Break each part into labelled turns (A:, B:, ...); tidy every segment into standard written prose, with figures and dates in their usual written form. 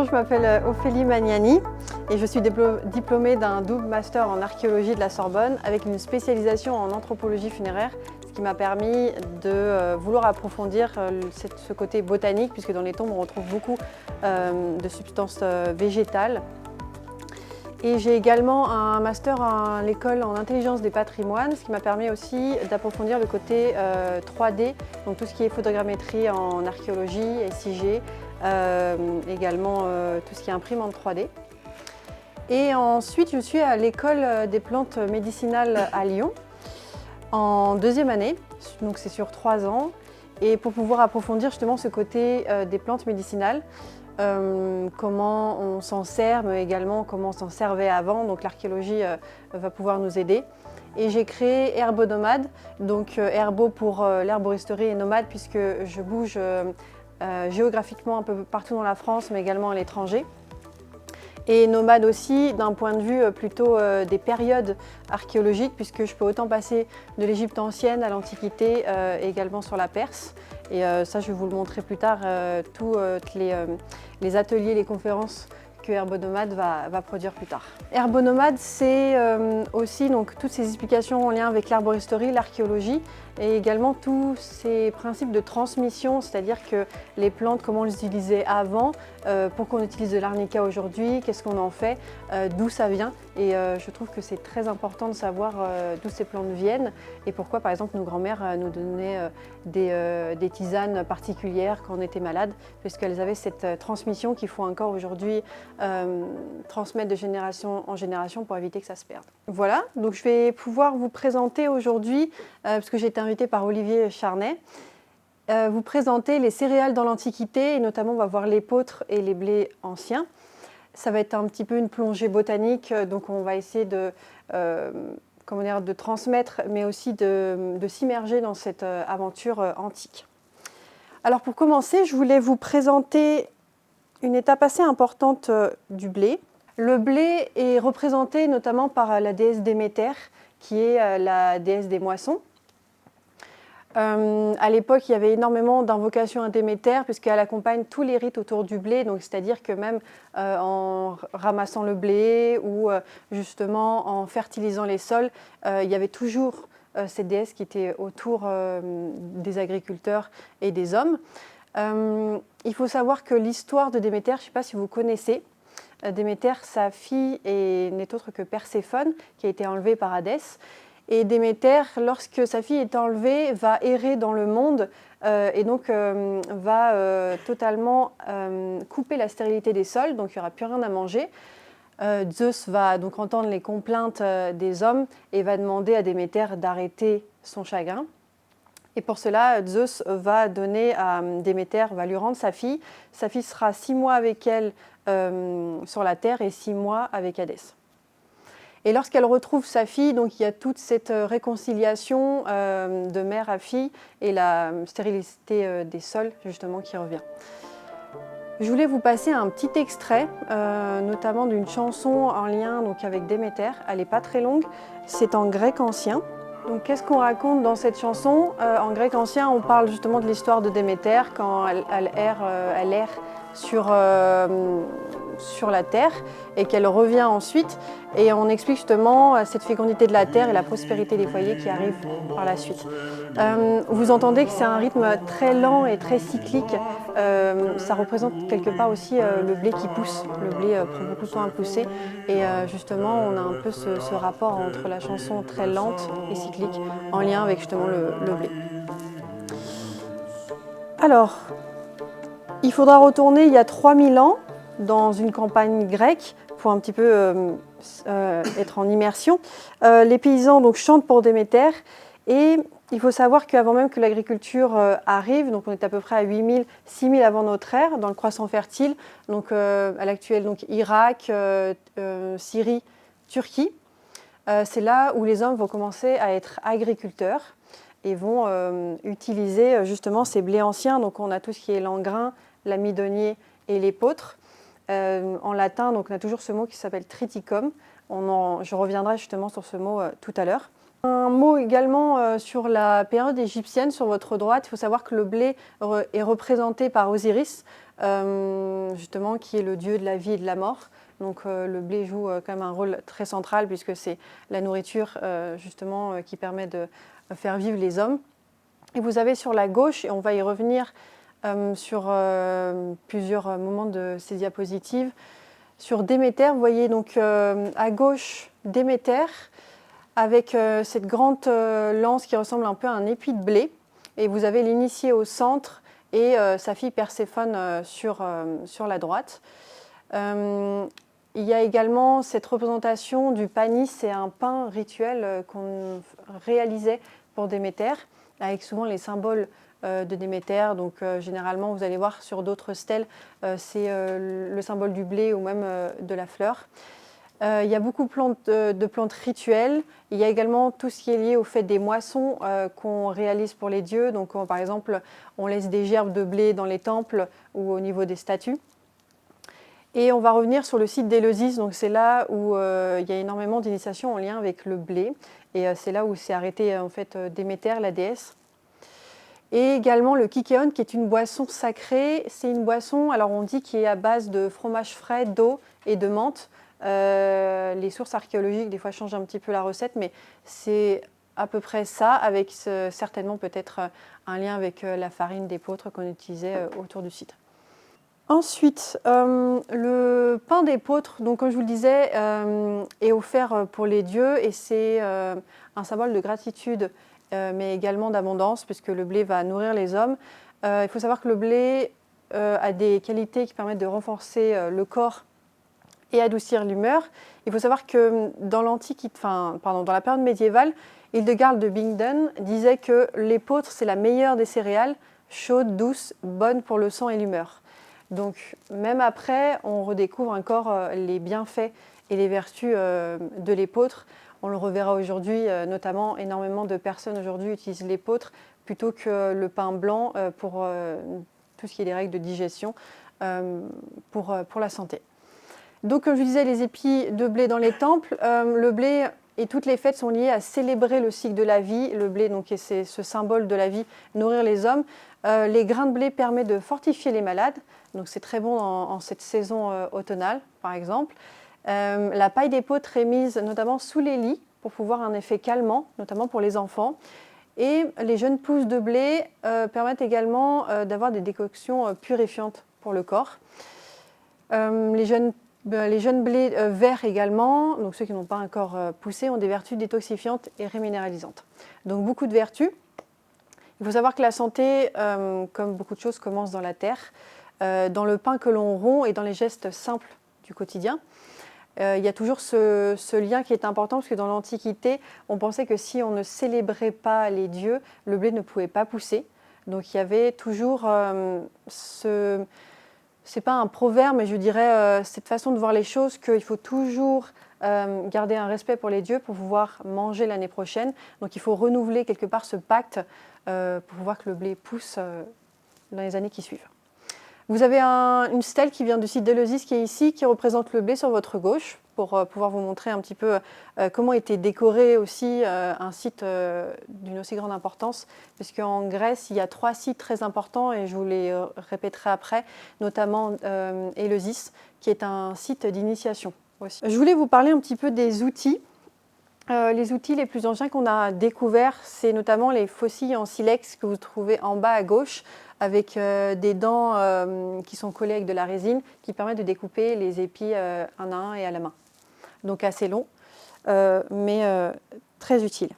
A: je m'appelle Ophélie Magnani et je suis diplômée d'un double master en archéologie de la Sorbonne avec une spécialisation en anthropologie funéraire, ce qui m'a permis de vouloir approfondir ce côté botanique, puisque dans les tombes on retrouve beaucoup de substances végétales. Et j'ai également un master à l'école en intelligence des patrimoines, ce qui m'a permis aussi d'approfondir le côté 3D, donc tout ce qui est photogrammétrie en archéologie, SIG, également tout ce qui est imprimante 3D. Et ensuite, je suis à l'école des plantes médicinales à Lyon en deuxième année, donc c'est sur 3 ans, et pour pouvoir approfondir justement ce côté des plantes médicinales. Comment on s'en sert, mais également comment on s'en servait avant. Donc l'archéologie va pouvoir nous aider. Et j'ai créé Herbonomade, donc herbo pour l'herboristerie et nomade puisque je bouge géographiquement un peu partout dans la France, mais également à l'étranger. Et nomade aussi d'un point de vue plutôt des périodes archéologiques, puisque je peux autant passer de l'Égypte ancienne à l'Antiquité, également sur la Perse. Et ça, je vais vous le montrer plus tard, tous les ateliers, les conférences que Herbonomade va produire plus tard. Herbonomade, c'est aussi donc, toutes ces explications en lien avec l'herboristerie, l'archéologie, et également tous ces principes de transmission, c'est-à-dire que les plantes, comment on les utilisait avant, pourquoi on utilise de l'arnica aujourd'hui, qu'est-ce qu'on en fait, d'où ça vient. Et je trouve que c'est très important de savoir d'où ces plantes viennent et pourquoi, par exemple, nos grands-mères nous donnaient des tisanes particulières quand on était malade, puisqu'elles avaient cette transmission qu'il faut encore aujourd'hui transmettre de génération en génération pour éviter que ça se perde. Voilà, donc je vais pouvoir vous présenter aujourd'hui, parce que j'ai été invitée par Olivier Charnet, vous présenter les céréales dans l'Antiquité, et notamment on va voir l'épeautre et les blés anciens. Ça va être un petit peu une plongée botanique, donc on va essayer de transmettre, mais aussi de s'immerger dans cette aventure antique. Alors pour commencer, je voulais vous présenter une étape assez importante du blé. Le blé est représenté notamment par la déesse Déméter, qui est la déesse des moissons. À l'époque, il y avait énormément d'invocations à Déméter, puisqu'elle accompagne tous les rites autour du blé, donc c'est-à-dire que même en ramassant le blé ou justement en fertilisant les sols, il y avait toujours cette déesse qui était autour des agriculteurs et des hommes. Il faut savoir que l'histoire de Déméter, je ne sais pas si vous connaissez, Déméter, sa fille n'est autre que Perséphone, qui a été enlevée par Hadès. Et Déméter, lorsque sa fille est enlevée, va errer dans le monde et donc va totalement couper la stérilité des sols, donc il n'y aura plus rien à manger. Zeus va donc entendre les complaintes des hommes et va demander à Déméter d'arrêter son chagrin. Et pour cela, Zeus va donner à Déméter, va lui rendre sa fille. Sa fille sera 6 mois avec elle sur la terre et 6 mois avec Hadès. Et lorsqu'elle retrouve sa fille, donc il y a toute cette réconciliation de mère à fille et la stérilité des sols justement qui revient. Je voulais vous passer un petit extrait, notamment d'une chanson en lien donc, avec Déméter. Elle n'est pas très longue, c'est en grec ancien. Donc qu'est-ce qu'on raconte dans cette chanson? En grec ancien, on parle justement de l'histoire de Déméter quand elle erre sur la terre et qu'elle revient ensuite. Et on explique justement cette fécondité de la terre et la prospérité des foyers qui arrivent par la suite. Vous entendez que c'est un rythme très lent et très cyclique. Ça représente quelque part aussi le blé qui pousse. Le blé prend beaucoup de temps à pousser. Et justement, on a un peu ce rapport entre la chanson très lente et cyclique en lien avec justement le blé. Alors, il faudra retourner il y a 3000 ans dans une campagne grecque pour un petit peu être en immersion. Les paysans donc, chantent pour Déméter et il faut savoir qu'avant même que l'agriculture arrive, donc on est à peu près à 8000, 6000 avant notre ère, dans le croissant fertile, donc à l'actuel donc Irak, Syrie, Turquie. C'est là où les hommes vont commencer à être agriculteurs et vont utiliser justement ces blés anciens. Donc on a tout ce qui est l'engrain, l'amidonnier et l'épeautre. En latin, donc, on a toujours ce mot qui s'appelle triticum. Je reviendrai justement sur ce mot tout à l'heure. Un mot également sur la période égyptienne, sur votre droite. Il faut savoir que le blé est représenté par Osiris. justement, qui est le dieu de la vie et de la mort. Donc le blé joue quand même un rôle très central puisque c'est la nourriture justement qui permet de faire vivre les hommes. Et vous avez sur la gauche, et on va y revenir sur plusieurs moments de ces diapositives, sur Déméter, vous voyez donc à gauche Déméter avec cette grande lance qui ressemble un peu à un épi de blé. Et vous avez l'initié au centre et sa fille Perséphone sur la droite. Il y a également cette représentation du panis, c'est un pain rituel qu'on réalisait pour Déméter, avec souvent les symboles de Déméter. Donc généralement, vous allez voir sur d'autres stèles, c'est le symbole du blé ou même de la fleur. Il y a beaucoup de plantes rituelles. Il y a également tout ce qui est lié au fait des moissons qu'on réalise pour les dieux. Donc par exemple, on laisse des gerbes de blé dans les temples ou au niveau des statues. Et on va revenir sur le site d'Éleusis, donc c'est là où il y a énormément d'initiations en lien avec le blé. Et c'est là où s'est arrêtée en fait Déméter, la déesse. Et également le kikéon, qui est une boisson sacrée. C'est une boisson, alors on dit, qui est à base de fromage frais, d'eau et de menthe. Les sources archéologiques, des fois, changent un petit peu la recette, mais c'est à peu près ça, avec certainement peut-être un lien avec la farine d'épeautre qu'on utilisait autour du site. Ensuite, le pain d'épeautre, donc comme je vous le disais, est offert pour les dieux et c'est un symbole de gratitude, mais également d'abondance, puisque le blé va nourrir les hommes. Il faut savoir que le blé a des qualités qui permettent de renforcer le corps et adoucir l'humeur. Il faut savoir que dans la période médiévale, Hildegarde de Bingen disait que l'épeautre, c'est la meilleure des céréales, chaude, douce, bonne pour le sang et l'humeur. Donc même après, on redécouvre encore les bienfaits et les vertus de l'épeautre. On le reverra aujourd'hui, notamment énormément de personnes aujourd'hui utilisent l'épeautre plutôt que le pain blanc pour tout ce qui est des règles de digestion pour la santé. Donc comme je vous disais, les épis de blé dans les temples, le blé et toutes les fêtes sont liées à célébrer le cycle de la vie. Le blé, donc, c'est ce symbole de la vie, nourrir les hommes. Les grains de blé permettent de fortifier les malades. Donc c'est très bon en cette saison automnale, par exemple. La paille d'épeautre est mise notamment sous les lits pour pouvoir un effet calmant, notamment pour les enfants. Et les jeunes pousses de blé permettent également d'avoir des décoctions purifiantes pour le corps. Les jeunes blés verts également, donc ceux qui n'ont pas encore poussé, ont des vertus détoxifiantes et reminéralisantes. Donc beaucoup de vertus. Il faut savoir que la santé, comme beaucoup de choses, commence dans la terre, dans le pain que l'on rompt et dans les gestes simples du quotidien. Il y a toujours ce lien qui est important parce que dans l'Antiquité, on pensait que si on ne célébrait pas les dieux, le blé ne pouvait pas pousser. Donc il y avait toujours c'est pas un proverbe, mais je dirais cette façon de voir les choses qu'il faut toujours garder un respect pour les dieux pour pouvoir manger l'année prochaine. Donc il faut renouveler quelque part ce pacte pour pouvoir que le blé pousse dans les années qui suivent. Vous avez une stèle qui vient du site d'Éleusis qui est ici, qui représente le blé sur votre gauche, pour pouvoir vous montrer un petit peu comment était décoré aussi un site d'une aussi grande importance, puisqu'en Grèce, il y a 3 sites très importants, et je vous les répéterai après, notamment Éleusis, qui est un site d'initiation aussi. Je voulais vous parler un petit peu des outils. Les outils les plus anciens qu'on a découverts, c'est notamment les fossiles en silex que vous trouvez en bas à gauche, avec des dents qui sont collées avec de la résine, qui permettent de découper les épis un à un et à la main. Donc assez long, mais très utile.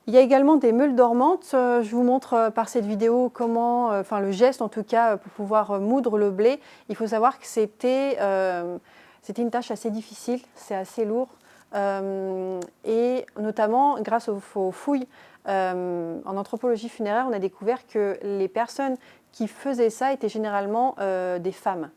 A: Il y a également des meules dormantes. Je vous montre par cette vidéo comment, le geste en tout cas, pour pouvoir moudre le blé. Il faut savoir que c'était une tâche assez difficile, c'est assez lourd. Et notamment grâce aux fouilles en anthropologie funéraire, on a découvert que les personnes qui faisaient ça étaient généralement des femmes.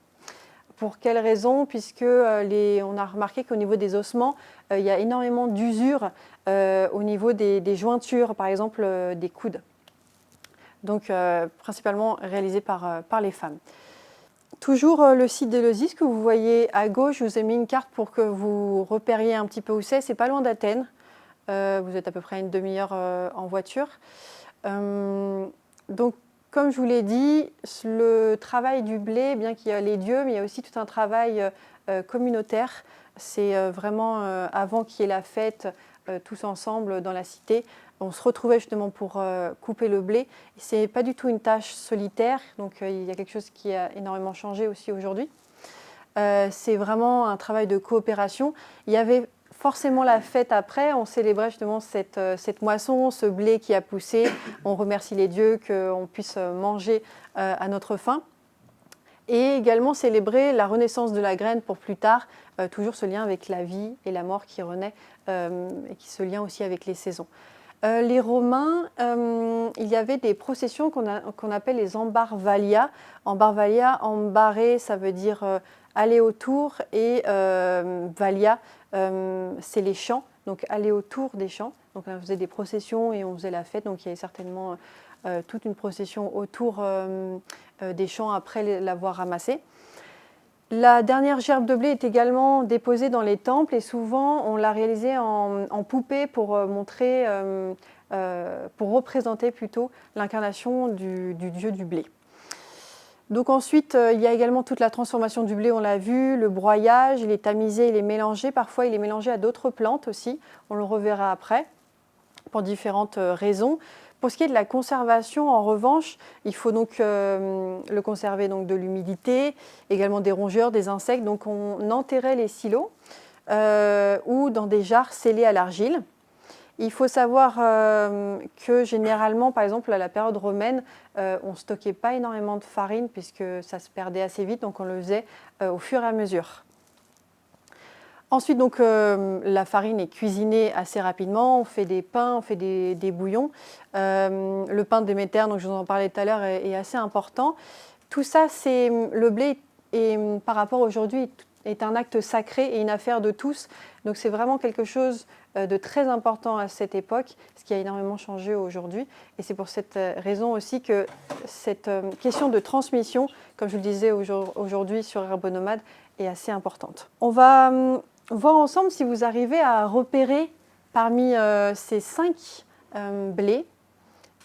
A: Pour quelle raison? Puisque on a remarqué qu'au niveau des ossements, il y a énormément d'usure au niveau des jointures, par exemple des coudes. Donc principalement réalisé par les femmes. Toujours le site d'Éleusis que vous voyez à gauche, je vous ai mis une carte pour que vous repériez un petit peu où c'est. C'est pas loin d'Athènes, vous êtes à peu près à une demi-heure en voiture. Donc Comme je vous l'ai dit, le travail du blé, bien qu'il y ait les dieux, mais il y a aussi tout un travail communautaire. C'est vraiment avant qu'il y ait la fête, tous ensemble dans la cité. On se retrouvait justement pour couper le blé. Ce n'est pas du tout une tâche solitaire, donc il y a quelque chose qui a énormément changé aussi aujourd'hui. C'est vraiment un travail de coopération. Il y avait forcément la fête après, on célébrait justement cette moisson, ce blé qui a poussé. On remercie les dieux qu'on puisse manger à notre faim. Et également célébrer la renaissance de la graine pour plus tard, toujours ce lien avec la vie et la mort qui renaît et qui se lien aussi avec les saisons. Les Romains, il y avait des processions qu'on appelle les ambarvalia. Ambarvalia, ambarré, ça veut dire aller autour, et valia, c'est les champs, donc aller autour des champs. Donc on faisait des processions et on faisait la fête, donc il y avait certainement toute une procession autour des champs après l'avoir ramassé. La dernière gerbe de blé est également déposée dans les temples et souvent on l'a réalisée en poupée pour montrer, pour représenter plutôt l'incarnation du dieu du blé. Donc ensuite, il y a également toute la transformation du blé, on l'a vu, le broyage, il est tamisé, il est mélangé, parfois il est mélangé à d'autres plantes aussi, on le reverra après, pour différentes raisons. Pour ce qui est de la conservation, en revanche, il faut donc le conserver donc de l'humidité, également des rongeurs, des insectes. Donc on enterrait les silos ou dans des jarres scellées à l'argile. Il faut savoir que généralement, par exemple, à la période romaine, on ne stockait pas énormément de farine puisque ça se perdait assez vite, donc on le faisait au fur et à mesure. Ensuite, donc, la farine est cuisinée assez rapidement. On fait des pains, on fait des bouillons. Le pain de Déméter, donc je vous en parlais tout à l'heure, est assez important. Tout ça, le blé, par rapport à aujourd'hui, est un acte sacré et une affaire de tous. Donc c'est vraiment quelque chose de très important à cette époque, ce qui a énormément changé aujourd'hui. Et c'est pour cette raison aussi que cette question de transmission, comme je vous le disais aujourd'hui sur Herbonomade, est assez importante. On va voir ensemble si vous arrivez à repérer parmi ces 5 blés,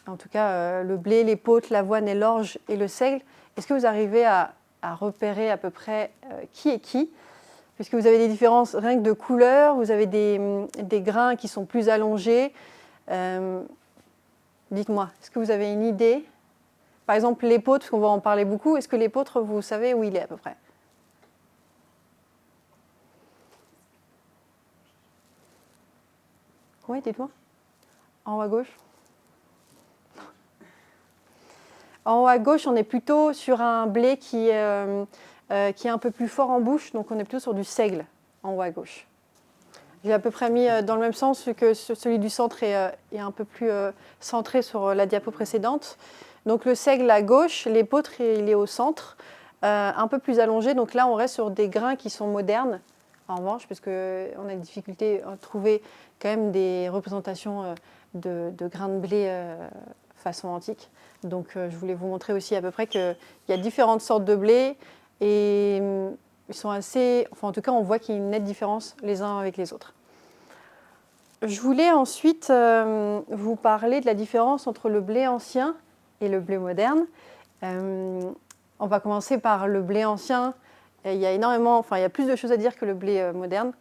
A: en tout cas le blé, l'épeautre, l'avoine et l'orge et le seigle, est-ce que vous arrivez à repérer à peu près qui est qui? Puisque vous avez des différences rien que de couleur, vous avez des grains qui sont plus allongés. Dites-moi, est-ce que vous avez une idée? Par exemple, l'épeautre, parce qu'on va en parler beaucoup, est-ce que l'épeautre, vous savez où il est à peu près? Oui, dites-moi. En haut à gauche. En haut à gauche, on est plutôt sur un blé qui est un peu plus fort en bouche, donc on est plutôt sur du seigle en haut à gauche. J'ai à peu près mis dans le même sens que celui du centre est un peu plus centré sur la diapo précédente. Donc le seigle à gauche, l'épeautre il est au centre, un peu plus allongé. Donc là, on reste sur des grains qui sont modernes, en revanche, parce qu'on a des difficultés à trouver quand même des représentations de grains de blé façon antique. Donc je voulais vous montrer aussi à peu près qu'il y a différentes sortes de blé et ils sont assez, enfin en tout cas on voit qu'il y a une nette différence les uns avec les autres. Je voulais ensuite vous parler de la différence entre le blé ancien et le blé moderne. On va commencer par le blé ancien. Il y a plus de choses à dire que le blé moderne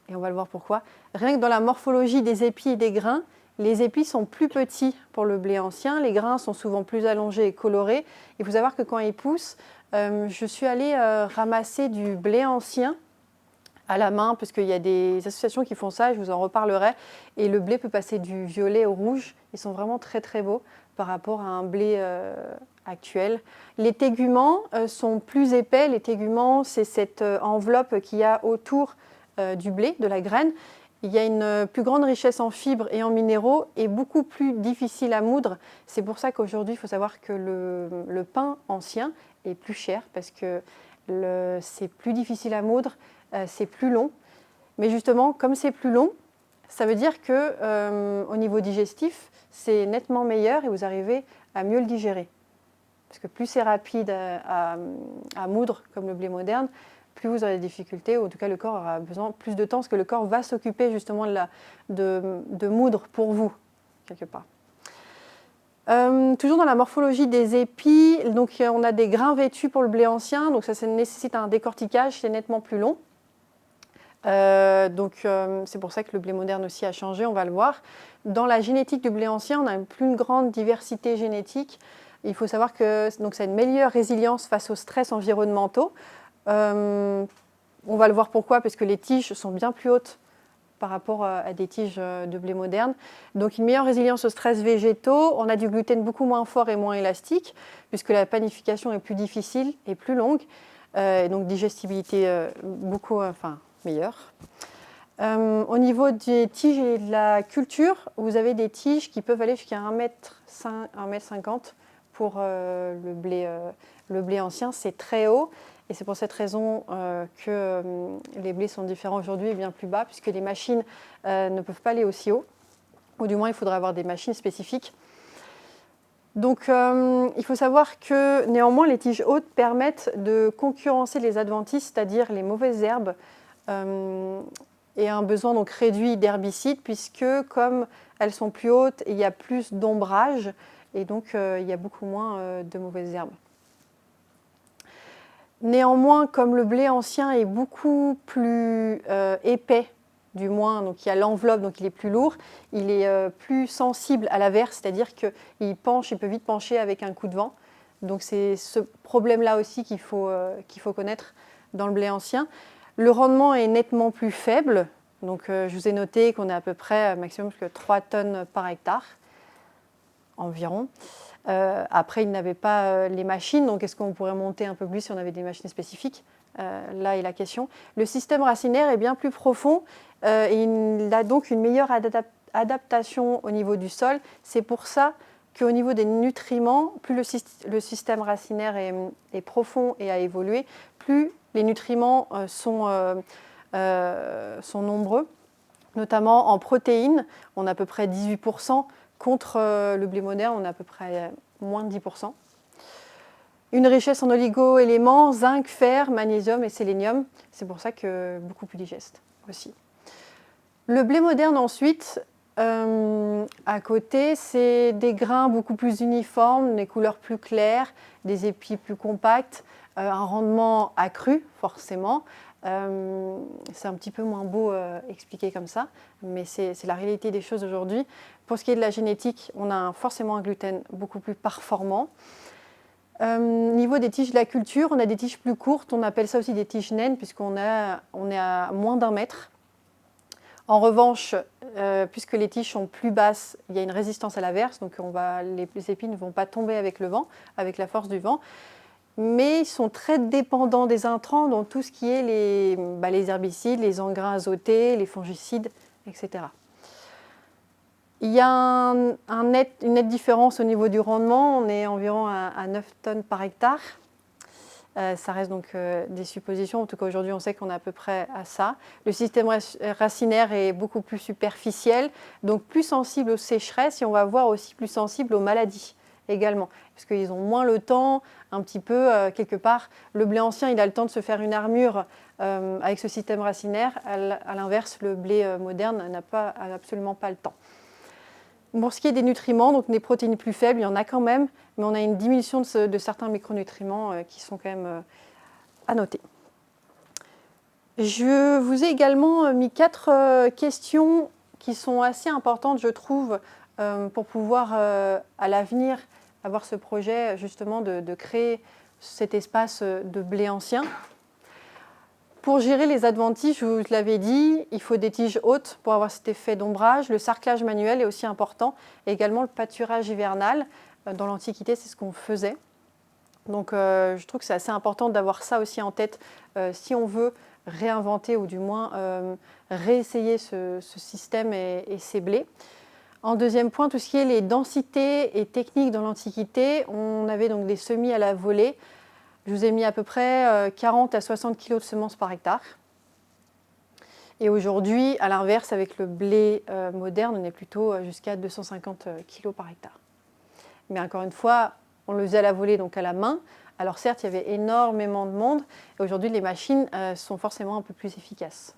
A: et on va le voir pourquoi. Rien que dans la morphologie des épis et des grains, les épis sont plus petits pour le blé ancien, les grains sont souvent plus allongés et colorés. Il faut savoir que quand ils poussent, je suis allée ramasser du blé ancien à la main, parce qu'il y a des associations qui font ça, je vous en reparlerai. Et le blé peut passer du violet au rouge. Ils sont vraiment très très beaux par rapport à un blé actuel. Les téguments sont plus épais. Les téguments, c'est cette enveloppe qu'il y a autour du blé, de la graine. Il y a une plus grande richesse en fibres et en minéraux et beaucoup plus difficile à moudre. C'est pour ça qu'aujourd'hui, il faut savoir que le pain ancien est plus cher parce que c'est plus difficile à moudre, c'est plus long. Mais justement, comme c'est plus long, ça veut dire qu'au niveau digestif, c'est nettement meilleur et vous arrivez à mieux le digérer. Parce que plus c'est rapide à moudre, comme le blé moderne, plus vous aurez des difficultés, ou en tout cas le corps aura besoin plus de temps, parce que le corps va s'occuper justement de moudre pour vous, quelque part. Toujours dans la morphologie des épis, donc on a des grains vêtus pour le blé ancien, donc ça nécessite un décortiquage, c'est nettement plus long. C'est pour ça que le blé moderne aussi a changé, on va le voir. Dans la génétique du blé ancien, on a une plus grande diversité génétique. Il faut savoir que donc, ça a une meilleure résilience face aux stress environnementaux. On va le voir pourquoi, parce que les tiges sont bien plus hautes par rapport à des tiges de blé moderne. Donc une meilleure résilience aux stress végétaux, on a du gluten beaucoup moins fort et moins élastique, puisque la panification est plus difficile et plus longue, et donc digestibilité meilleure. Au niveau des tiges et de la culture, vous avez des tiges qui peuvent aller jusqu'à 1,50 m pour le blé ancien, c'est très haut. Et c'est pour cette raison que les blés sont différents aujourd'hui et bien plus bas, puisque les machines ne peuvent pas aller aussi haut, ou du moins il faudra avoir des machines spécifiques. Donc il faut savoir que néanmoins les tiges hautes permettent de concurrencer les adventices, c'est-à-dire les mauvaises herbes, et un besoin donc réduit d'herbicides, puisque comme elles sont plus hautes, il y a plus d'ombrage, et donc il y a beaucoup moins de mauvaises herbes. Néanmoins, comme le blé ancien est beaucoup plus épais, du moins, donc il y a l'enveloppe, donc il est plus lourd, il est plus sensible à l'averse, c'est-à-dire qu'il il peut vite pencher avec un coup de vent. Donc c'est ce problème-là aussi qu'il faut connaître dans le blé ancien. Le rendement est nettement plus faible, donc je vous ai noté qu'on est à peu près maximum 3 tonnes par hectare environ. Après, ils n'avaient pas les machines, donc est-ce qu'on pourrait monter un peu plus si on avait des machines spécifiques? Là est la question. Le système racinaire est bien plus profond et il a donc une meilleure adaptation au niveau du sol. C'est pour ça qu'au niveau des nutriments, plus le système racinaire est profond et a évolué, plus les nutriments sont nombreux, notamment en protéines. On a à peu près 18%. Contre le blé moderne, on a à peu près moins de 10%. Une richesse en oligo-éléments, zinc, fer, magnésium et sélénium. C'est pour ça que beaucoup plus digeste aussi. Le blé moderne ensuite, à côté, c'est des grains beaucoup plus uniformes, des couleurs plus claires, des épis plus compacts, un rendement accru forcément. C'est un petit peu moins beau expliqué comme ça, mais c'est la réalité des choses aujourd'hui. Pour ce qui est de la génétique, on a forcément un gluten beaucoup plus performant. Niveau des tiges de la culture, on a des tiges plus courtes, on appelle ça aussi des tiges naines, puisqu'on est à moins d'1 mètre. En revanche, puisque les tiges sont plus basses, il y a une résistance à l'averse, donc les épis ne vont pas tomber avec le vent, avec la force du vent. Mais ils sont très dépendants des intrants dans tout ce qui est les herbicides, les engrais azotés, les fongicides, etc. Il y a une nette différence au niveau du rendement, on est environ à 9 tonnes par hectare. Ça reste donc des suppositions, en tout cas aujourd'hui on sait qu'on est à peu près à ça. Le système racinaire est beaucoup plus superficiel, donc plus sensible aux sécheresses et on va voir aussi plus sensible aux maladies également, parce qu'ils ont moins le temps, un petit peu, quelque part. Le blé ancien, il a le temps de se faire une armure avec ce système racinaire. À l'inverse, le blé moderne n'a absolument pas le temps. Pour ce qui est des nutriments, donc des protéines plus faibles, il y en a quand même, mais on a une diminution de certains micronutriments qui sont quand même à noter. Je vous ai également mis 4 questions qui sont assez importantes, je trouve, pour pouvoir à l'avenir avoir ce projet justement de créer cet espace de blé ancien. Pour gérer les adventices, je vous l'avais dit, il faut des tiges hautes pour avoir cet effet d'ombrage. Le sarclage manuel est aussi important, et également le pâturage hivernal. Dans l'Antiquité, c'est ce qu'on faisait. Donc je trouve que c'est assez important d'avoir ça aussi en tête si on veut réinventer ou du moins réessayer ce système et ces blés. En deuxième point, tout ce qui est les densités et techniques dans l'Antiquité, on avait donc des semis à la volée. Je vous ai mis à peu près 40 à 60 kg de semences par hectare. Et aujourd'hui, à l'inverse, avec le blé moderne, on est plutôt jusqu'à 250 kg par hectare. Mais encore une fois, on le faisait à la volée, donc à la main. Alors certes, il y avait énormément de monde. Et aujourd'hui, les machines sont forcément un peu plus efficaces.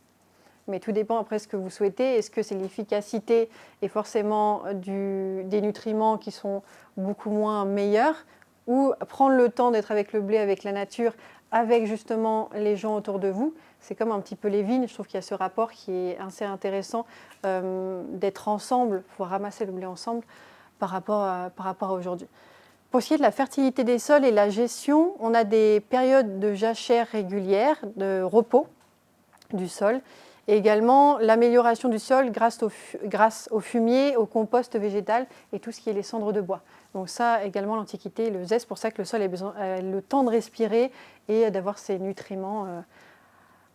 A: mais tout dépend après ce que vous souhaitez. Est-ce que c'est l'efficacité et forcément des nutriments qui sont beaucoup moins meilleurs, ou prendre le temps d'être avec le blé, avec la nature, avec justement les gens autour de vous. C'est comme un petit peu les vignes, je trouve qu'il y a ce rapport qui est assez intéressant d'être ensemble, pouvoir ramasser le blé ensemble par rapport à aujourd'hui. Pour ce qui est de la fertilité des sols et la gestion, on a des périodes de jachère régulières, de repos du sol, et également l'amélioration du sol grâce au fumier, au compost végétal et tout ce qui est les cendres de bois. Donc ça, également, l'Antiquité le faisait, c'est pour ça que le sol a besoin le temps de respirer et d'avoir ces nutriments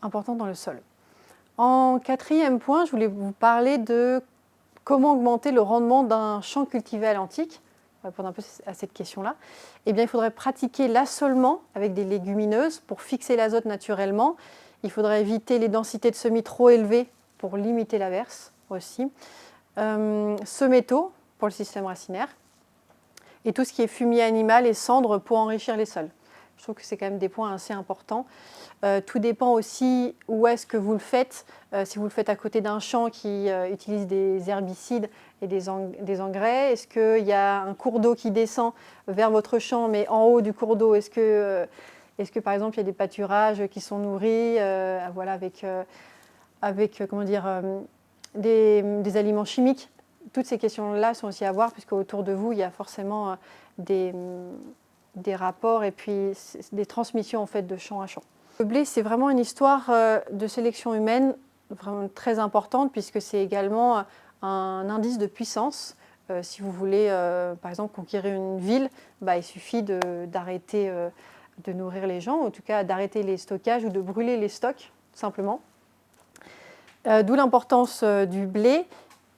A: importants dans le sol. En quatrième point, je voulais vous parler de comment augmenter le rendement d'un champ cultivé à l'antique. On va répondre un peu à cette question-là. Eh bien, il faudrait pratiquer l'assolement avec des légumineuses pour fixer l'azote naturellement. Il faudrait éviter les densités de semis trop élevées pour limiter l'averse aussi. Semer tôt pour le système racinaire. Et tout ce qui est fumier animal et cendres pour enrichir les sols. Je trouve que c'est quand même des points assez importants. Tout dépend aussi où est-ce que vous le faites. Si vous le faites à côté d'un champ qui utilise des herbicides et des engrais, est-ce qu'il y a un cours d'eau qui descend vers votre champ, mais en haut du cours d'eau, est-ce que par exemple il y a des pâturages qui sont nourris voilà, avec comment dire, des aliments chimiques? Toutes ces questions-là sont aussi à voir, puisque autour de vous, il y a forcément des rapports et puis des transmissions en fait, de champ à champ. Le blé, c'est vraiment une histoire de sélection humaine vraiment très importante, puisque c'est également un indice de puissance. Si vous voulez, par exemple, conquérir une ville, il suffit d'arrêter de nourrir les gens, en tout cas d'arrêter les stockages ou de brûler les stocks, simplement. D'où l'importance du blé.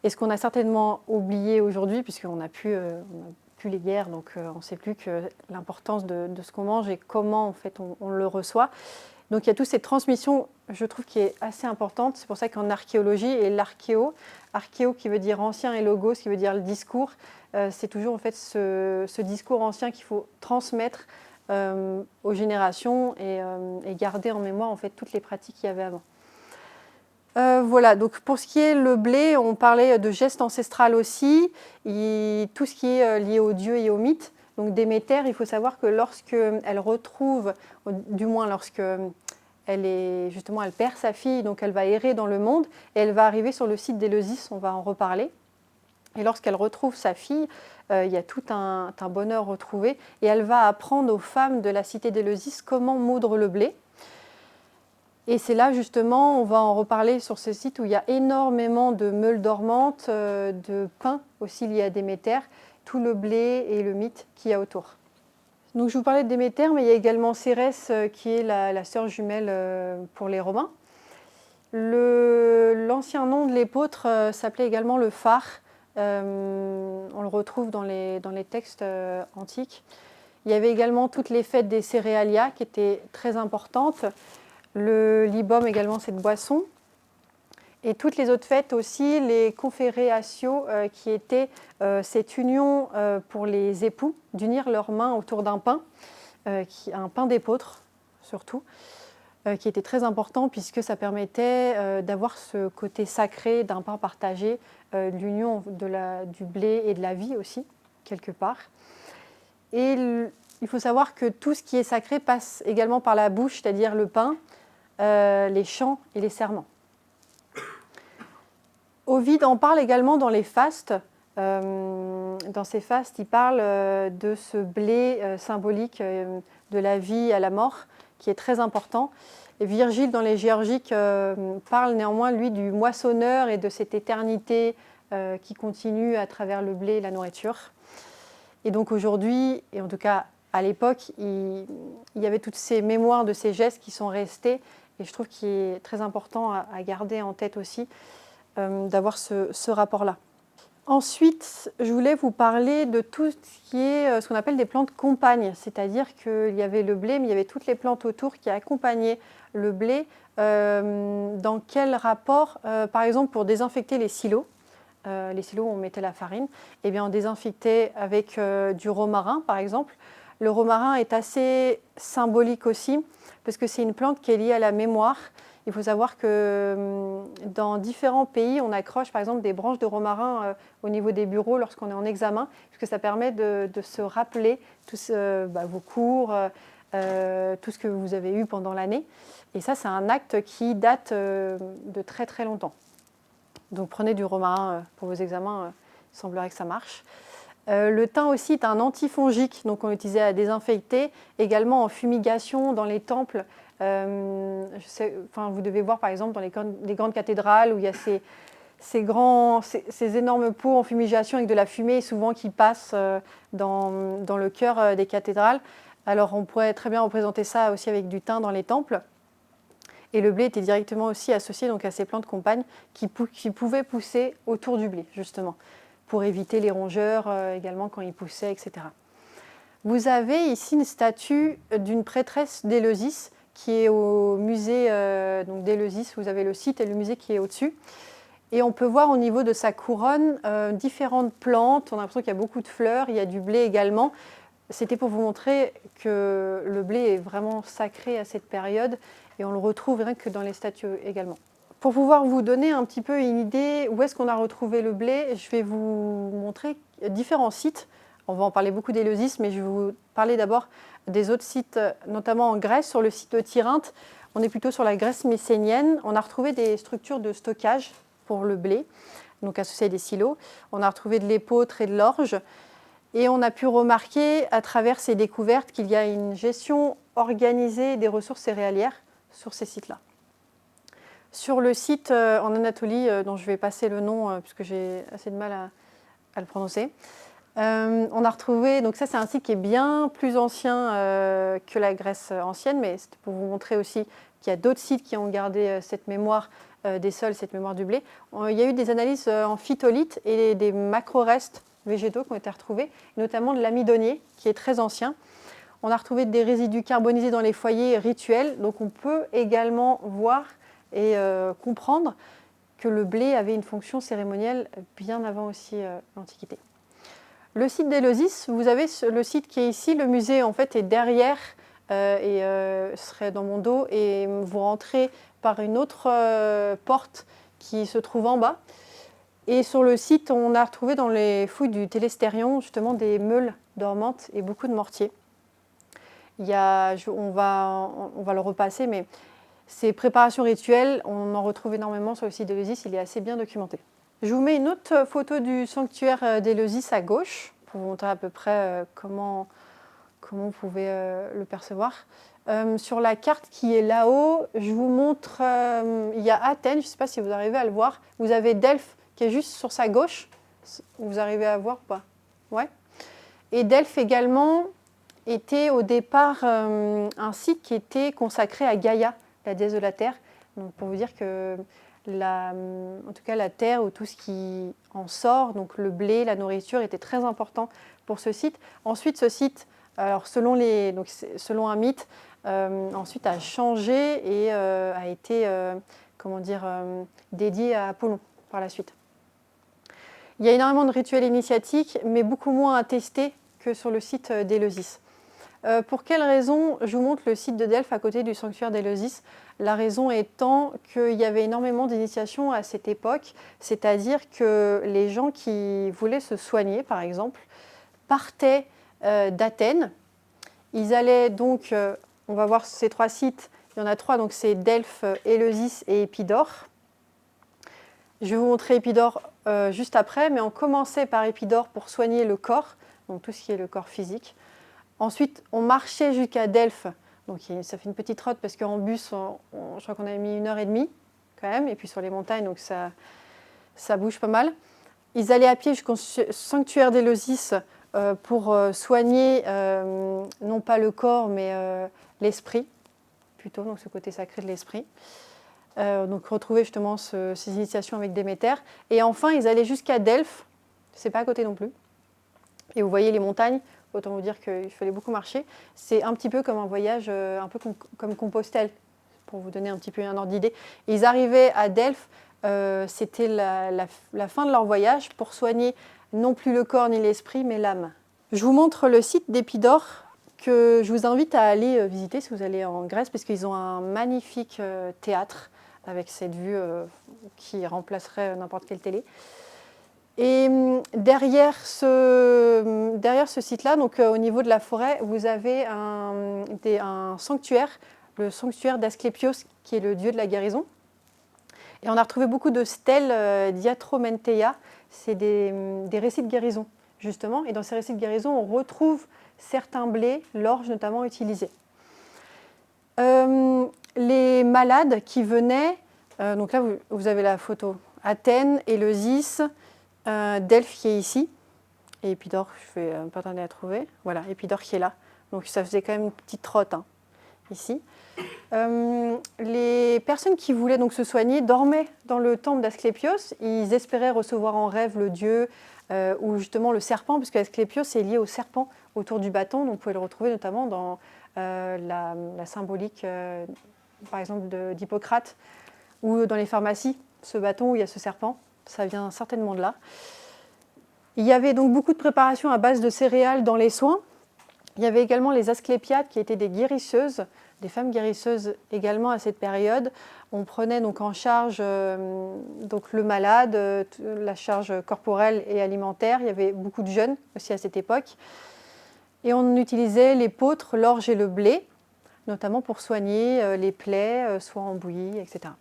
A: Et ce qu'on a certainement oublié aujourd'hui, puisqu'on n'a plus les guerres, donc on ne sait plus que l'importance de ce qu'on mange et comment en fait, on le reçoit. Donc il y a toute cette transmission, je trouve, qui est assez importante. C'est pour ça qu'en archéologie, et l'archéo qui veut dire ancien et logos, qui veut dire le discours, c'est toujours en fait ce discours ancien qu'il faut transmettre aux générations et garder en mémoire en fait, toutes les pratiques qu'il y avait avant. Voilà, donc pour ce qui est le blé, on parlait de geste ancestral aussi, tout ce qui est lié aux dieux et aux mythes. Donc Déméter, il faut savoir que lorsqu'elle retrouve, du moins lorsqu'elle elle perd sa fille, donc elle va errer dans le monde et elle va arriver sur le site d'Éleusis, on va en reparler. Et lorsqu'elle retrouve sa fille, il y a tout un bonheur retrouvé et elle va apprendre aux femmes de la cité d'Éleusis comment moudre le blé. Et c'est là justement, on va en reparler sur ce site où il y a énormément de meules dormantes, de pain aussi lié à Déméter, tout le blé et le mythe qu'il y a autour. Donc je vous parlais de Déméter, mais il y a également Cérès qui est la sœur jumelle pour les Romains. L'ancien nom de l'épôtre s'appelait également le phare. On le retrouve dans les textes antiques. Il y avait également toutes les fêtes des céréalias qui étaient très importantes. Le libum également, cette boisson. Et toutes les autres fêtes aussi, les conféreatio, qui étaient cette union pour les époux, d'unir leurs mains autour d'un pain, un pain d'épeautre surtout, qui était très important puisque ça permettait d'avoir ce côté sacré d'un pain partagé, l'union du blé et de la vie aussi, quelque part. Et il faut savoir que tout ce qui est sacré passe également par la bouche, c'est-à-dire le pain, les chants et les serments. Ovide en parle également dans les fastes. Dans ces fastes, il parle de ce blé symbolique de la vie à la mort, qui est très important. Et Virgile, dans les Géorgiques, parle néanmoins, lui, du moissonneur et de cette éternité qui continue à travers le blé et la nourriture. Et donc aujourd'hui, et en tout cas à l'époque, il y avait toutes ces mémoires de ces gestes qui sont restés. Et je trouve qu'il est très important à garder en tête aussi, d'avoir ce rapport-là. Ensuite, je voulais vous parler de tout ce qui est ce qu'on appelle des plantes compagnes, c'est-à-dire qu'il y avait le blé, mais il y avait toutes les plantes autour qui accompagnaient le blé. Dans quel rapport, par exemple, pour désinfecter les silos où on mettait la farine, eh bien, on désinfectait avec du romarin, par exemple. Le romarin est assez symbolique aussi, parce que c'est une plante qui est liée à la mémoire. Il faut savoir que dans différents pays, on accroche par exemple des branches de romarin au niveau des bureaux lorsqu'on est en examen, puisque ça permet de se rappeler tous vos cours, tout ce que vous avez eu pendant l'année. Et ça, c'est un acte qui date de très très longtemps. Donc prenez du romarin pour vos examens, il semblerait que ça marche. Le thym aussi est un antifongique, donc on l'utilisait à désinfecter, également en fumigation dans les temples. Vous devez voir par exemple dans les grandes cathédrales où il y a ces énormes pots en fumigation avec de la fumée souvent qui passent dans le cœur des cathédrales. Alors on pourrait très bien représenter ça aussi avec du thym dans les temples. Et le blé était directement aussi associé donc, à ces plantes compagnes qui pouvaient pousser autour du blé, justement, pour éviter les rongeurs également quand ils poussaient, etc. Vous avez ici une statue d'une prêtresse d'Éleusis qui est au musée d'Éleusis. Vous avez le site et le musée qui est au-dessus. Et on peut voir au niveau de sa couronne différentes plantes. On a l'impression qu'il y a beaucoup de fleurs, il y a du blé également. C'était pour vous montrer que le blé est vraiment sacré à cette période et on le retrouve rien que dans les statues également. Pour pouvoir vous donner un petit peu une idée où est-ce qu'on a retrouvé le blé, je vais vous montrer différents sites. On va en parler beaucoup d'Éleusis, mais je vais vous parler d'abord des autres sites, notamment en Grèce, sur le site de Tirynthe. On est plutôt sur la Grèce mycénienne. On a retrouvé des structures de stockage pour le blé, donc associées à des silos. On a retrouvé de l'épeautre et de l'orge. Et on a pu remarquer à travers ces découvertes qu'il y a une gestion organisée des ressources céréalières sur ces sites-là. Sur le site en Anatolie, dont je vais passer le nom puisque j'ai assez de mal à le prononcer, on a retrouvé, donc ça c'est un site qui est bien plus ancien que la Grèce ancienne, mais c'est pour vous montrer aussi qu'il y a d'autres sites qui ont gardé cette mémoire des sols, cette mémoire du blé. Il y a eu des analyses en phytolithes et des macro-restes végétaux qui ont été retrouvés, notamment de l'amidonnier qui est très ancien. On a retrouvé des résidus carbonisés dans les foyers rituels, donc on peut également voir et comprendre que le blé avait une fonction cérémonielle bien avant aussi l'Antiquité. Le site d'Éleusis, vous avez le site qui est ici, le musée en fait est derrière serait dans mon dos et vous rentrez par une autre porte qui se trouve en bas. Et sur le site, on a retrouvé dans les fouilles du Télestérion justement des meules dormantes et beaucoup de mortiers. On va le repasser, mais ces préparations rituelles, on en retrouve énormément sur le site d'Éleusis, il est assez bien documenté. Je vous mets une autre photo du sanctuaire d'Éleusis à gauche, pour vous montrer à peu près comment vous pouvez le percevoir. Sur la carte qui est là-haut, je vous montre, il y a Athènes, je ne sais pas si vous arrivez à le voir, vous avez Delphes qui est juste sur sa gauche, vous arrivez à voir ou pas? Ouais. Et Delphes également était au départ un site qui était consacré à Gaïa, la déesse de la terre. Donc pour vous dire que en tout cas la terre ou tout ce qui en sort, donc le blé, la nourriture, était très important pour ce site. Ensuite, ce site, alors selon un mythe, ensuite a changé et a été dédié à Apollon par la suite. Il y a énormément de rituels initiatiques, mais beaucoup moins attestés que sur le site d'Éleusis. Pour quelle raison? Je vous montre le site de Delphes à côté du sanctuaire d'Éleusis. La raison étant qu'il y avait énormément d'initiations à cette époque, c'est-à-dire que les gens qui voulaient se soigner, par exemple, partaient d'Athènes. Ils allaient donc, on va voir ces trois sites, il y en a trois, donc c'est Delphes, Éleusis et Épidore. Je vais vous montrer Épidore juste après, mais on commençait par Épidore pour soigner le corps, donc tout ce qui est le corps physique. Ensuite, on marchait jusqu'à Delphes, donc ça fait une petite trotte parce qu'en bus, je crois qu'on avait mis 1h30 quand même, et puis sur les montagnes, donc ça bouge pas mal. Ils allaient à pied jusqu'au sanctuaire d'Éleusis pour soigner non pas le corps, mais l'esprit, plutôt, donc ce côté sacré de l'esprit. Donc retrouver justement ces initiations avec Déméter. Et enfin, ils allaient jusqu'à Delphes, c'est pas à côté non plus. Et vous voyez les montagnes, autant vous dire qu'il fallait beaucoup marcher. C'est un petit peu comme un voyage, un peu comme Compostelle, pour vous donner un petit peu un ordre d'idée. Ils arrivaient à Delphes, c'était la fin de leur voyage pour soigner non plus le corps ni l'esprit, mais l'âme. Je vous montre le site d'Épidore que je vous invite à aller visiter si vous allez en Grèce, parce qu'ils ont un magnifique théâtre avec cette vue qui remplacerait n'importe quelle télé. Et derrière ce site-là, donc au niveau de la forêt, vous avez un sanctuaire, le sanctuaire d'Asclépios, qui est le dieu de la guérison. Et on a retrouvé beaucoup de stèles diatromenteia, c'est des récits de guérison, justement. Et dans ces récits de guérison, on retrouve certains blés, l'orge notamment, utilisés. Les malades qui venaient, donc là vous avez la photo, Athènes, Éleusis, Delphes qui est ici, et Épidore, je vais pas tarder à trouver, voilà, Épidore qui est là, donc ça faisait quand même une petite trotte, hein, ici. Les personnes qui voulaient donc se soigner dormaient dans le temple d'Asclépios, ils espéraient recevoir en rêve le dieu, ou justement le serpent, puisque Asclépios est lié au serpent autour du bâton, donc vous pouvez le retrouver notamment dans la symbolique, par exemple, d'Hippocrate, ou dans les pharmacies, ce bâton où il y a ce serpent, ça vient certainement de là. Il y avait donc beaucoup de préparations à base de céréales dans les soins. Il y avait également les asclépiades qui étaient des guérisseuses, des femmes guérisseuses également à cette période. On prenait donc en charge donc le malade, la charge corporelle et alimentaire. Il y avait beaucoup de jeûnes aussi à cette époque. Et on utilisait l'épeautre, l'orge et le blé, notamment pour soigner les plaies, soit en bouillie, etc.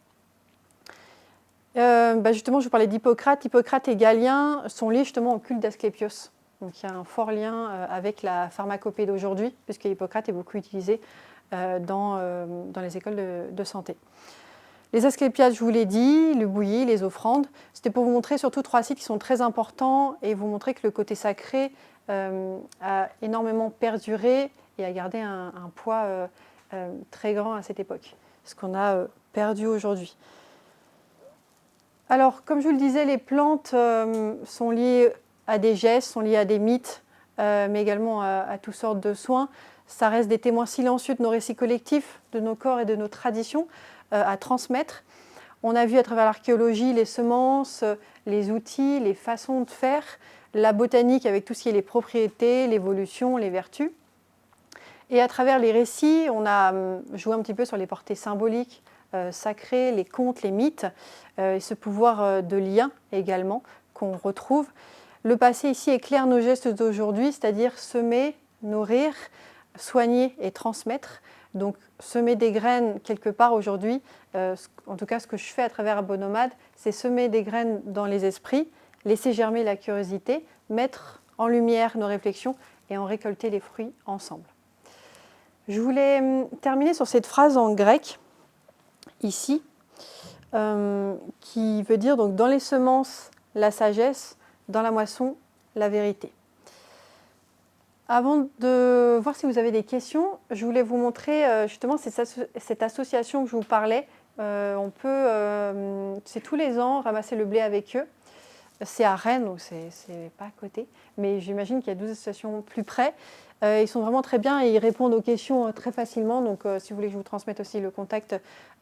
A: Justement, je vous parlais d'Hippocrate. Hippocrate et Galien sont liés justement au culte d'Asclépios. Donc il y a un fort lien avec la pharmacopée d'aujourd'hui, puisque Hippocrate est beaucoup utilisé dans les écoles de santé. Les asclépiades, je vous l'ai dit, le bouilli, les offrandes, c'était pour vous montrer surtout 3 sites qui sont très importants et vous montrer que le côté sacré a énormément perduré et a gardé un poids très grand à cette époque, ce qu'on a perdu aujourd'hui. Alors, comme je vous le disais, les plantes sont liées à des gestes, sont liées à des mythes, mais également à toutes sortes de soins. Ça reste des témoins silencieux de nos récits collectifs, de nos corps et de nos traditions à transmettre. On a vu à travers l'archéologie les semences, les outils, les façons de faire, la botanique avec tout ce qui est les propriétés, l'évolution, les vertus. Et à travers les récits, on a joué un petit peu sur les portées symboliques, sacrées, les contes, les mythes, et ce pouvoir de lien également qu'on retrouve. Le passé ici éclaire nos gestes d'aujourd'hui, c'est-à-dire semer, nourrir, soigner et transmettre. Donc semer des graines quelque part aujourd'hui, en tout cas ce que je fais à travers Abonomade, c'est semer des graines dans les esprits, laisser germer la curiosité, mettre en lumière nos réflexions et en récolter les fruits ensemble. Je voulais terminer sur cette phrase en grec, ici, qui veut dire donc dans les semences, la sagesse, dans la moisson, la vérité. Avant de voir si vous avez des questions, je voulais vous montrer justement cette association que je vous parlais. On peut, c'est tous les ans, ramasser le blé avec eux. C'est à Rennes, donc c'est pas à côté, mais j'imagine qu'il y a 12 associations plus près. Ils sont vraiment très bien et ils répondent aux questions très facilement. Donc si vous voulez que je vous transmette aussi le contact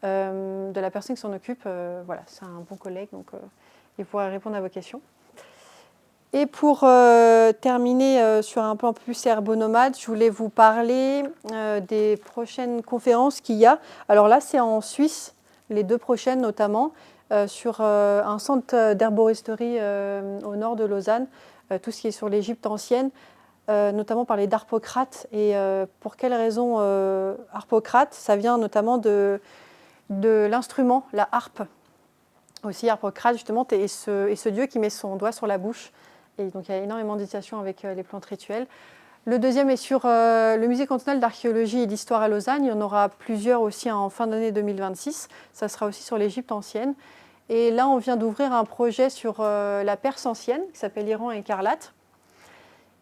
A: de la personne qui s'en occupe, voilà, c'est un bon collègue, donc il pourra répondre à vos questions. Et pour terminer sur un plan plus herbonomade, je voulais vous parler des prochaines conférences qu'il y a. Alors là, c'est en Suisse, les 2 prochaines notamment, sur un centre d'herboristerie au nord de Lausanne, tout ce qui est sur l'Égypte ancienne, notamment parler d'Harpocrate. Et pour quelle raison Harpocrate? Ça vient notamment de l'instrument, la harpe. Aussi, Harpocrate, justement, est ce dieu qui met son doigt sur la bouche. Et donc, il y a énormément d'initiations avec les plantes rituelles. Le deuxième est sur le Musée cantonal d'archéologie et d'histoire à Lausanne. Il y en aura plusieurs aussi en fin d'année 2026. Ça sera aussi sur l'Égypte ancienne. Et là, on vient d'ouvrir un projet sur la Perse ancienne, qui s'appelle Iran écarlate.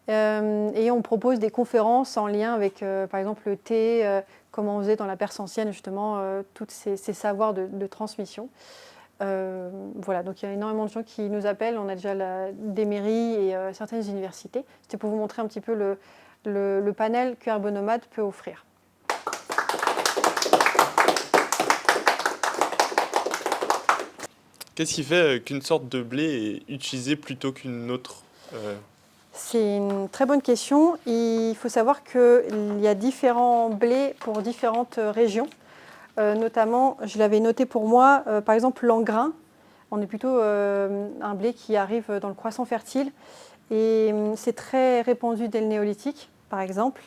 A: Et on propose des conférences en lien avec, par exemple, le thé, comment on faisait dans la Perse ancienne, justement, tous ces savoirs de transmission. Voilà, donc il y a énormément de gens qui nous appellent. On a déjà des mairies et certaines universités. C'était pour vous montrer un petit peu le panel que Herbonomade peut offrir.
B: Qu'est-ce qui fait qu'une sorte de blé est utilisée plutôt qu'une autre
A: C'est une très bonne question. Il faut savoir qu'il y a différents blés pour différentes régions. Notamment, je l'avais noté pour moi, par exemple l'engrain. On est plutôt un blé qui arrive dans le croissant fertile et c'est très répandu dès le néolithique, par exemple.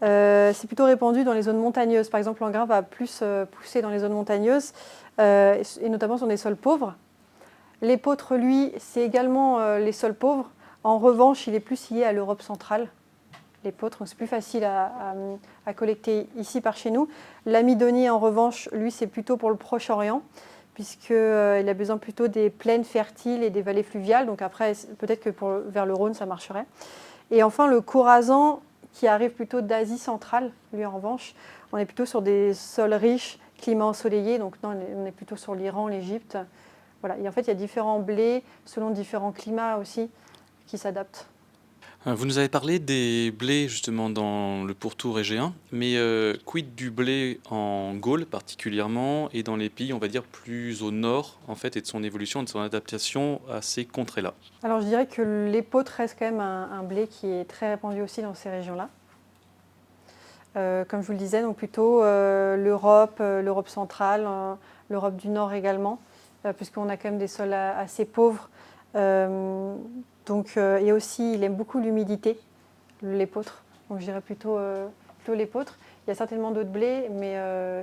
A: C'est plutôt répandu dans les zones montagneuses. Par exemple, l'engrain va plus pousser dans les zones montagneuses et notamment sur des sols pauvres. L'épeautre, lui, c'est également les sols pauvres. En revanche, il est plus lié à l'Europe centrale. L'épeautre, donc c'est plus facile à collecter ici par chez nous. L'amidonnier, en revanche, lui, c'est plutôt pour le Proche-Orient, puisqu'il a besoin plutôt des plaines fertiles et des vallées fluviales. Donc après, peut-être que vers le Rhône, ça marcherait. Et enfin, le khorasan, qui arrive plutôt d'Asie centrale, lui, en revanche, on est plutôt sur des sols riches, climat ensoleillé. Donc non, on est plutôt sur l'Iran, l'Égypte. Voilà. Et en fait, il y a différents blés, selon différents climats aussi, qui s'adaptent.
C: Vous nous avez parlé des blés justement dans le pourtour égéen, mais quid du blé en Gaule particulièrement et dans les pays, on va dire, plus au nord en fait, et de son évolution, de son adaptation à ces contrées-là?
A: Alors je dirais que l'épeautre reste quand même un blé qui est très répandu aussi dans ces régions-là. Comme je vous le disais, donc plutôt l'Europe, l'Europe centrale, l'Europe du Nord également, puisqu'on a quand même des sols assez pauvres. Et aussi, il aime beaucoup l'humidité, l'épeautre. Donc je dirais plutôt l'épeautre. Il y a certainement d'autres blés, mais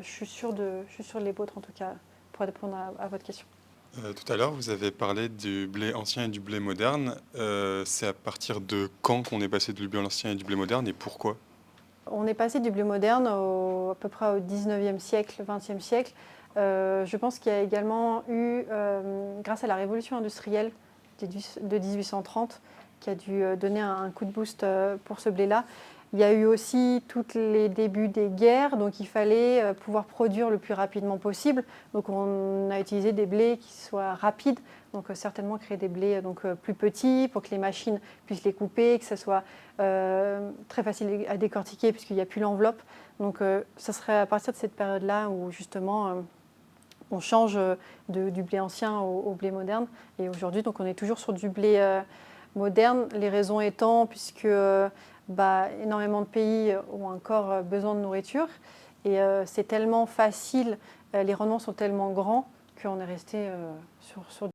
A: je suis sûre de l'épeautre en tout cas, pour répondre à votre question.
D: Tout à l'heure, vous avez parlé du blé ancien et du blé moderne. C'est à partir de quand qu'on est passé du blé ancien et du blé moderne et pourquoi?
A: On est passé du blé moderne à peu près au 19e siècle, 20e siècle. Je pense qu'il y a également eu, grâce à la révolution industrielle de 1830, qui a dû donner un coup de boost pour ce blé-là. Il y a eu aussi tous les débuts des guerres, donc il fallait pouvoir produire le plus rapidement possible. Donc on a utilisé des blés qui soient rapides, donc certainement créer des blés plus petits pour que les machines puissent les couper, que ce soit très facile à décortiquer puisqu'il n'y a plus l'enveloppe. Donc ça serait à partir de cette période-là où justement on change du blé ancien au blé moderne. Et aujourd'hui, donc on est toujours sur du blé moderne. Les raisons étant puisque énormément de pays ont encore besoin de nourriture et c'est tellement facile, les rendements sont tellement grands qu'on est resté sur